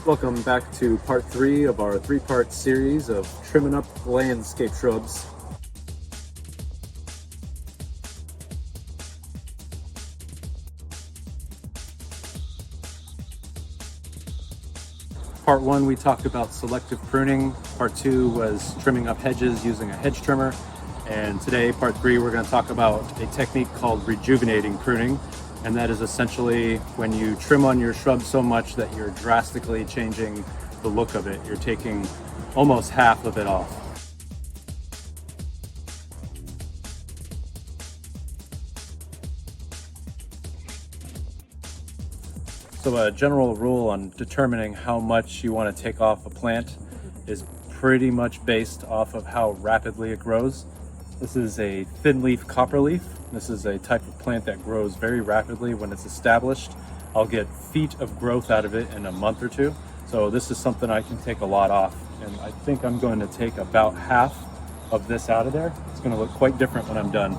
Welcome back to part 3 of our 3-part series of trimming up landscape shrubs. Part 1 we talked about selective pruning, part 2 was trimming up hedges using a hedge trimmer, and today, part 3, we're going to talk about a technique called rejuvenating pruning. And that is essentially when you trim on your shrub so much that you're drastically changing the look of it. You're taking almost half of it off. So a general rule on determining how much you want to take off a plant is pretty much based off of how rapidly it grows. This is a thin leaf copperleaf. This is a type of plant that grows very rapidly when it's established. I'll get feet of growth out of it in a month or two. So this is something I can take a lot off. And I think I'm going to take about half of this out of there. It's going to look quite different when I'm done.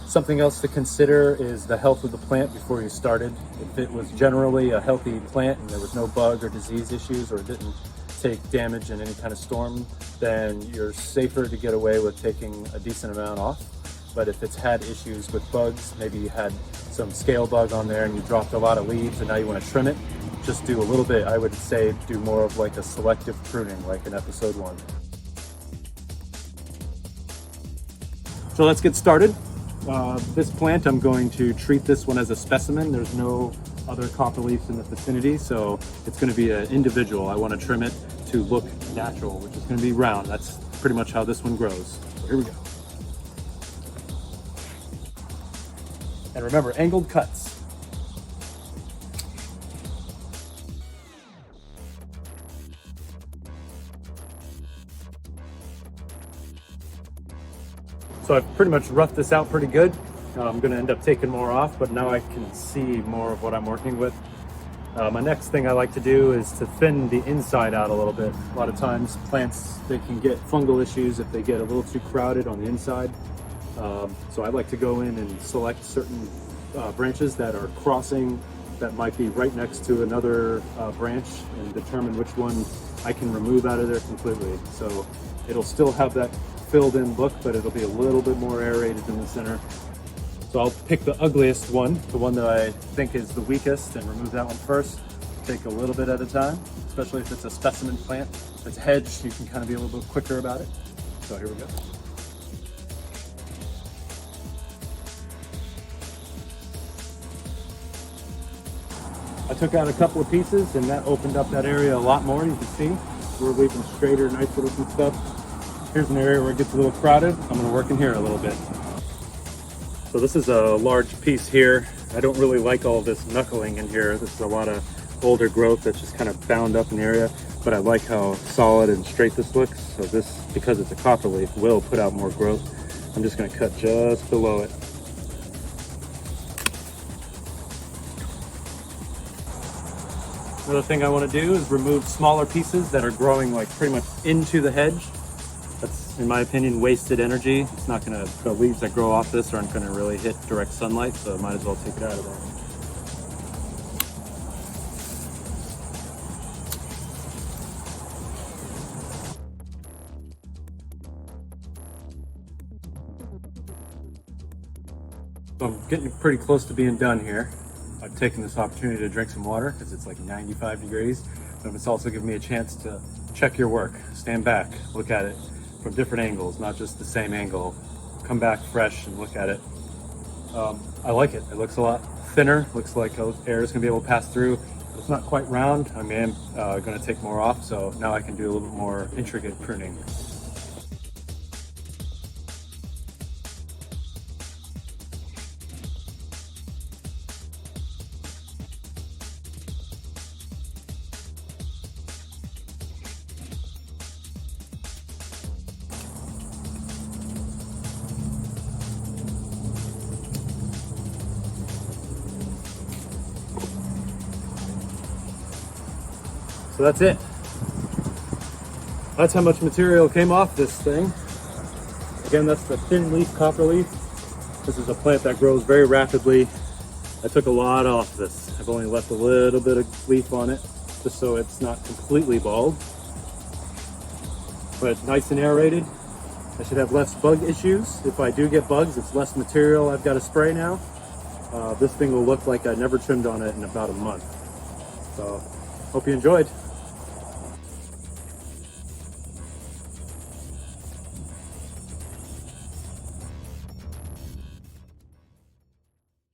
Something else to consider is the health of the plant before you started. If it was generally a healthy plant and there was no bug or disease issues, or it didn't take damage in any kind of storm, then you're safer to get away with taking a decent amount off. But if it's had issues with bugs, maybe you had some scale bug on there and you dropped a lot of leaves and now you want to trim it, just do a little bit. I would say do more of like a selective pruning, like in episode 1. So let's get started. This plant, I'm going to treat this one as a specimen. There's no other copperleafs in the vicinity, so it's going to be an individual. I want to trim it to look natural, which is going to be round. That's pretty much how this one grows. So here we go. And remember, angled cuts. So I've pretty much roughed this out pretty good. I'm going to end up taking more off, but now I can see more of what I'm working with. My next thing I like to do is to thin the inside out a little bit. A lot of times plants, they can get fungal issues if they get a little too crowded on the inside. So I like to go in and select certain branches that are crossing, that might be right next to another branch, and determine which one I can remove out of there completely. So it'll still have that filled in look, but it'll be a little bit more aerated in the center. So I'll pick the ugliest one, the one that I think is the weakest, and remove that one first. Take a little bit at a time, especially if it's a specimen plant. If it's hedge, you can kind of be a little bit quicker about it. So here we go. I took out a couple of pieces and that opened up that area a lot more. You can see we're leaving straighter, nicer looking stuff. Here's an area where it gets a little crowded. I'm going to work in here a little bit. So this is a large piece here. I don't really like all this knuckling in here. This is a lot of older growth that's just kind of bound up in the area, but I like how solid and straight this looks. So this, because it's a copperleaf, will put out more growth. I'm just going to cut just below it. Another thing I want to do is remove smaller pieces that are growing like pretty much into the hedge. That's, in my opinion, wasted energy. It's not going to, the leaves that grow off this aren't going to really hit direct sunlight, so I might as well take it out of there. So I'm getting pretty close to being done here. I've taken this opportunity to drink some water because it's like 95 degrees, but it's also given me a chance to check your work. Stand back, look at it from different angles, not just the same angle. Come back fresh and look at it. I like it. It looks a lot thinner. Looks like air is going to be able to pass through. It's not quite round. I am going to take more off, so now I can do a little bit more intricate pruning. So that's it. That's how much material came off this thing. Again, that's the thin leaf copperleaf. This is a plant that grows very rapidly. I took a lot off this. I've only left a little bit of leaf on it. just so it's not completely bald. But nice and aerated. I should have less bug issues. If I do get bugs, it's less material I've got to spray now. This thing will look like I never trimmed on it in about a month. So, hope you enjoyed.